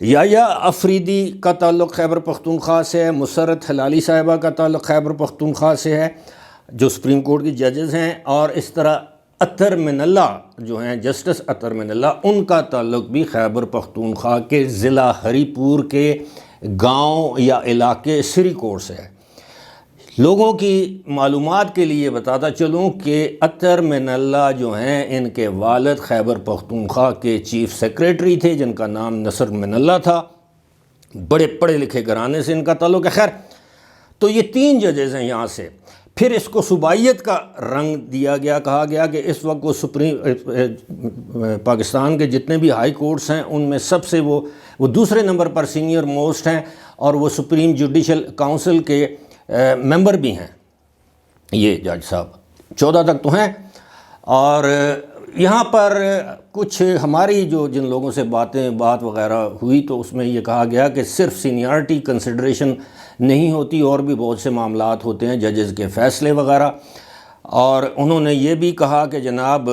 یا افریدی کا تعلق خیبر پختونخوا سے ہے، مسرت ہلالی صاحبہ کا تعلق خیبر پختونخوا سے ہے جو سپریم کورٹ کی ججز ہیں، اور اس طرح اطہر من اللہ جو ہیں جسٹس اطہر من اللہ، ان کا تعلق بھی خیبر پختونخوا کے ضلع ہری پور کے گاؤں یا علاقے سری کوٹ سے ہے۔ لوگوں کی معلومات کے لیے بتاتا چلوں کہ اطہر من اللہ جو ہیں ان کے والد خیبر پختونخوا کے چیف سیکریٹری تھے جن کا نام نصر من اللہ تھا، بڑے پڑھے لکھے گھرانے سے ان کا تعلق ہے۔ خیر، تو یہ 3 ججز ہیں یہاں سے۔ پھر اس کو صوبائیت کا رنگ دیا گیا، کہا گیا کہ اس وقت وہ پاکستان کے جتنے بھی ہائی کورٹس ہیں ان میں سب سے وہ دوسرے نمبر پر سینئر موسٹ ہیں، اور وہ سپریم جوڈیشل کاؤنسل کے ممبر بھی ہیں۔ یہ جج صاحب 14 تک تو ہیں، اور یہاں پر کچھ ہماری جو جن لوگوں سے بات وغیرہ ہوئی تو اس میں یہ کہا گیا کہ صرف سینیارٹی کنسیڈریشن نہیں ہوتی، اور بھی بہت سے معاملات ہوتے ہیں، ججز کے فیصلے وغیرہ۔ اور انہوں نے یہ بھی کہا کہ جناب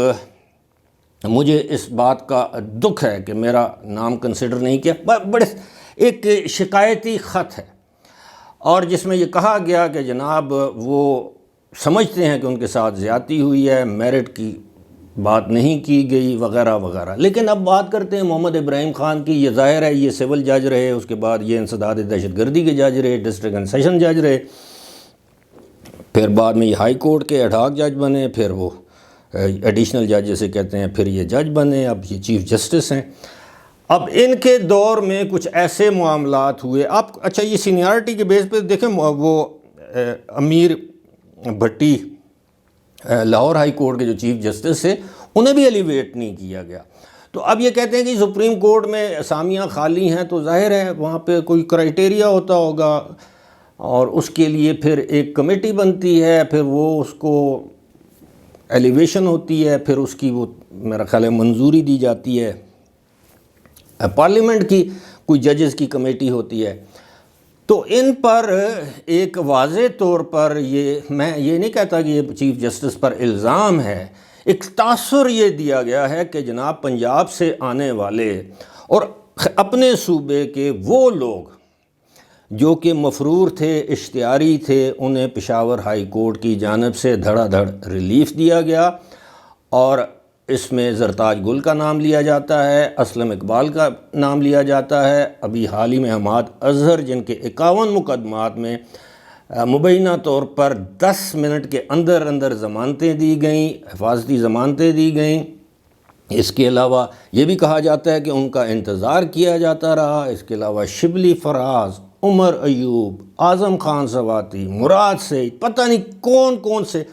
مجھے اس بات کا دکھ ہے کہ میرا نام کنسیڈر نہیں کیا۔ بڑے ایک شکایتی خط ہے، اور جس میں یہ کہا گیا کہ جناب وہ سمجھتے ہیں کہ ان کے ساتھ زیادتی ہوئی ہے، میرٹ کی بات نہیں کی گئی وغیرہ وغیرہ۔ لیکن اب بات کرتے ہیں محمد ابراہیم خان کی۔ یہ ظاہر ہے یہ سول جج رہے، اس کے بعد یہ انسداد دہشت گردی کے جج رہے، ڈسٹرکٹ اینڈ سیشن جج رہے، پھر بعد میں یہ ہائی کورٹ کے ایڈہاک جج بنے، پھر وہ ایڈیشنل جج جسے کہتے ہیں، پھر یہ جج بنے، اب یہ چیف جسٹس ہیں۔ اب ان کے دور میں کچھ ایسے معاملات ہوئے۔ آپ اچھا یہ سینیارٹی کے بیس پہ دیکھیں، وہ امیر بھٹی لاہور ہائی کورٹ کے جو چیف جسٹس تھے انہیں بھی ایلیویٹ نہیں کیا گیا۔ تو اب یہ کہتے ہیں کہ سپریم کورٹ میں اسامیاں خالی ہیں، تو ظاہر ہے وہاں پہ کوئی کرائٹیریا ہوتا ہوگا، اور اس کے لیے پھر ایک کمیٹی بنتی ہے، پھر وہ اس کو ایلیویشن ہوتی ہے، پھر اس کی وہ میرا خیال ہے منظوری دی جاتی ہے، پارلیمنٹ کی کوئی ججز کی کمیٹی ہوتی ہے۔ تو ان پر ایک واضح طور پر میں یہ نہیں کہتا کہ یہ چیف جسٹس پر الزام ہے، ایک تاثر یہ دیا گیا ہے کہ جناب پنجاب سے آنے والے اور اپنے صوبے کے وہ لوگ جو کہ مفرور تھے، اشتہاری تھے، انہیں پشاور ہائی کورٹ کی جانب سے دھڑا دھڑ ریلیف دیا گیا، اور اس میں زرتاج گل کا نام لیا جاتا ہے، اسلم اقبال کا نام لیا جاتا ہے، ابھی حال ہی میں حماد اظہر جن کے 51 مقدمات میں مبینہ طور پر 10 منٹ کے اندر ضمانتیں دی گئیں، حفاظتی ضمانتیں دی گئیں۔ اس کے علاوہ یہ بھی کہا جاتا ہے کہ ان کا انتظار کیا جاتا رہا۔ اس کے علاوہ شبلی فراز، عمر ایوب، اعظم خان سواتی، مراد سعید، پتہ نہیں کون کون سے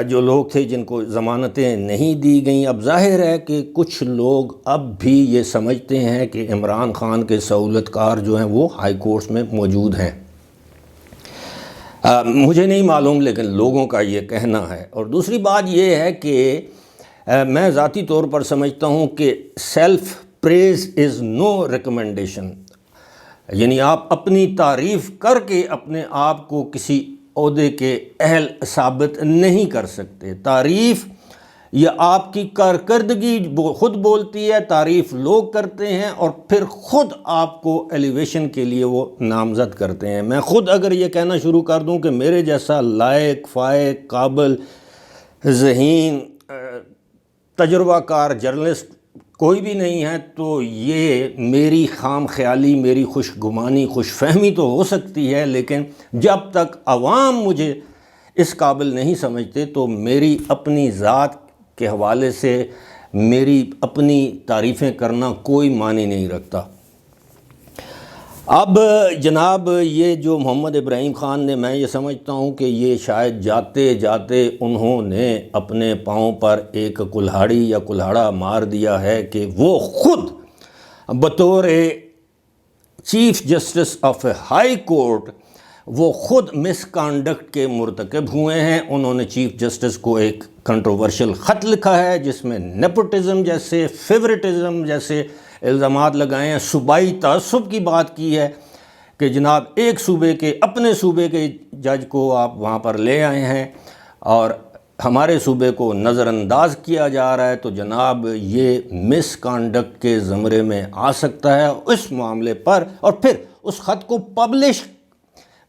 جو لوگ تھے جن کو ضمانتیں نہیں دی گئیں۔ اب ظاہر ہے کہ کچھ لوگ اب بھی یہ سمجھتے ہیں کہ عمران خان کے سہولت کار جو ہیں وہ ہائی کورٹس میں موجود ہیں۔ مجھے نہیں معلوم، لیکن لوگوں کا یہ کہنا ہے۔ اور دوسری بات یہ ہے کہ میں ذاتی طور پر سمجھتا ہوں کہ سیلف پریز از نو ریکمنڈیشن، یعنی آپ اپنی تعریف کر کے اپنے آپ کو کسی عہدے کے اہل ثابت نہیں کر سکتے۔ تعریف یہ آپ کی کارکردگی خود بولتی ہے، تعریف لوگ کرتے ہیں، اور پھر خود آپ کو ایلیویشن کے لیے وہ نامزد کرتے ہیں۔ میں خود اگر یہ کہنا شروع کر دوں کہ میرے جیسا لائق، فائق، قابل، ذہین، تجربہ کار جرنلسٹ کوئی بھی نہیں ہے، تو یہ میری خام خیالی، میری خوش گمانی، خوش فہمی تو ہو سکتی ہے، لیکن جب تک عوام مجھے اس قابل نہیں سمجھتے تو میری اپنی ذات کے حوالے سے میری اپنی تعریفیں کرنا کوئی معنی نہیں رکھتا۔ اب جناب یہ جو محمد ابراہیم خان نے، میں یہ سمجھتا ہوں کہ یہ شاید جاتے جاتے انہوں نے اپنے پاؤں پر ایک کلہاڑی یا کلہاڑا مار دیا ہے کہ وہ خود بطور chief justice of high court وہ خود مس کانڈکٹ کے مرتکب ہوئے ہیں۔ انہوں نے چیف جسٹس کو ایک کنٹروورشل خط لکھا ہے جس میں نیپوٹزم جیسے، فیورٹزم جیسے الزامات لگائے ہیں، صوبائی تعصب کی بات کی ہے کہ جناب ایک صوبے کے، اپنے صوبے کے جج کو آپ وہاں پر لے آئے ہیں، اور ہمارے صوبے کو نظر انداز کیا جا رہا ہے تو جناب یہ مس کانڈکٹ کے زمرے میں آ سکتا ہے اس معاملے پر، اور پھر اس خط کو پبلش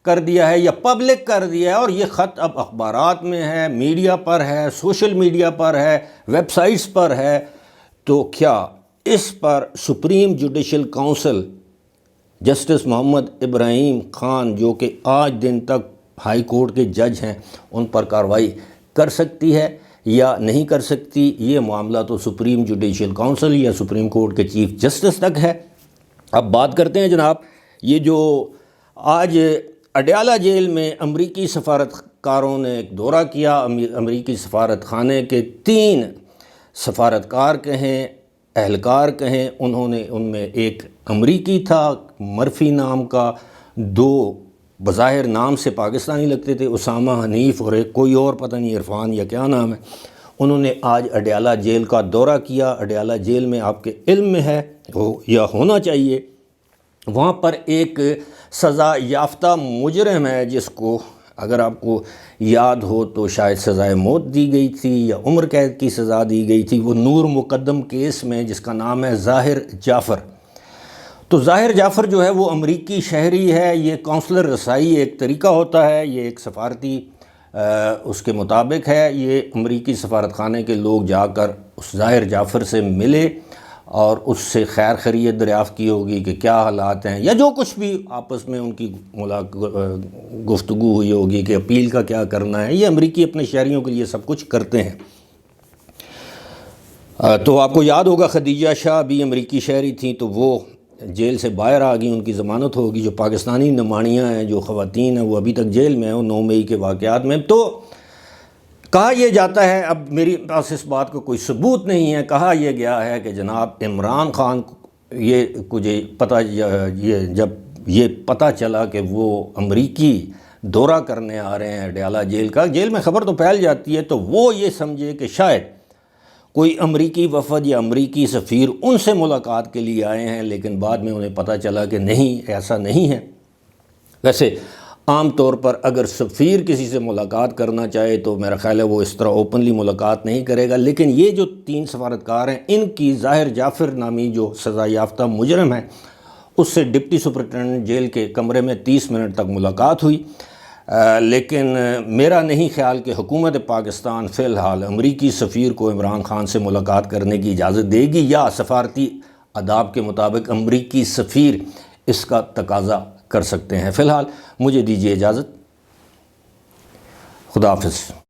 کر دیا ہے یا پبلک کر دیا ہے، اور یہ خط اب اخبارات میں ہے، میڈیا پر ہے، سوشل میڈیا پر ہے، ویب سائٹس پر ہے، تو کیا اس پر سپریم جوڈیشل کونسل جسٹس محمد ابراہیم خان جو کہ آج دن تک ہائی کورٹ کے جج ہیں ان پر کارروائی کر سکتی ہے یا نہیں کر سکتی؟ یہ معاملہ تو سپریم جوڈیشل کونسل یا سپریم کورٹ کے چیف جسٹس تک ہے۔ اب بات کرتے ہیں جناب، یہ جو آج اڈیالہ جیل میں امریکی سفارتکاروں نے ایک دورہ کیا، امریکی سفارت خانے کے 3 سفارتکار کہیں، اہلکار کہیں، انہوں نے ان میں ایک امریکی تھا مرفی نام کا، 2 بظاہر نام سے پاکستانی لگتے تھے، اسامہ حنیف، اور ایک کوئی اور پتہ نہیں عرفان یا کیا نام ہے۔ انہوں نے آج اڈیالہ جیل کا دورہ کیا۔ اڈیالہ جیل میں آپ کے علم میں ہے یا ہونا چاہیے، وہاں پر ایک سزا یافتہ مجرم ہے جس کو اگر آپ کو یاد ہو تو شاید سزائے موت دی گئی تھی یا عمر قید کی سزا دی گئی تھی، وہ نور مقدم کیس میں، جس کا نام ہے ظاہر جعفر۔ تو ظاہر جعفر جو ہے وہ امریکی شہری ہے۔ یہ کونسلر رسائی ایک طریقہ ہوتا ہے، یہ ایک سفارتی اس کے مطابق ہے، یہ امریکی سفارت خانے کے لوگ جا کر اس ظاہر جعفر سے ملے اور اس سے خیر خیریت دریافت کی ہوگی کہ کیا حالات ہیں، یا جو کچھ بھی آپس میں ان کی گفتگو ہوئی ہوگی کہ اپیل کا کیا کرنا ہے۔ یہ امریکی اپنے شہریوں کے لیے سب کچھ کرتے ہیں۔ تو آپ کو یاد ہوگا خدیجہ شاہ بھی امریکی شہری تھیں، تو وہ جیل سے باہر آ گئی، ان کی ضمانت ہوگی۔ جو پاکستانی نمائندیاں ہیں، جو خواتین ہیں، وہ ابھی تک جیل میں ہیں 9 مئی کے واقعات میں۔ تو کہا یہ جاتا ہے، اب میری پاس اس بات کو کوئی ثبوت نہیں ہے، کہا یہ گیا ہے کہ جناب عمران خان یہ کچھ جب یہ پتہ چلا کہ وہ امریکی دورہ کرنے آ رہے ہیں اڈیالہ جیل کا، جیل میں خبر تو پھیل جاتی ہے، تو وہ یہ سمجھے کہ شاید کوئی امریکی وفد یا امریکی سفیر ان سے ملاقات کے لیے آئے ہیں، لیکن بعد میں انہیں پتہ چلا کہ نہیں، ایسا نہیں ہے۔ ویسے عام طور پر اگر سفیر کسی سے ملاقات کرنا چاہے تو میرا خیال ہے وہ اس طرح اوپنلی ملاقات نہیں کرے گا، لیکن یہ جو 3 سفارتکار ہیں، ان کی ظاہر جعفر نامی جو سزا یافتہ مجرم ہے اس سے ڈپٹی سپرنٹینڈنٹ جیل کے کمرے میں 30 منٹ تک ملاقات ہوئی، لیکن میرا نہیں خیال کہ حکومت پاکستان فی الحال امریکی سفیر کو عمران خان سے ملاقات کرنے کی اجازت دے گی، یا سفارتی آداب کے مطابق امریکی سفیر اس کا تقاضا کر سکتے ہیں۔ فی الحال مجھے دیجیے اجازت، خدا حافظ۔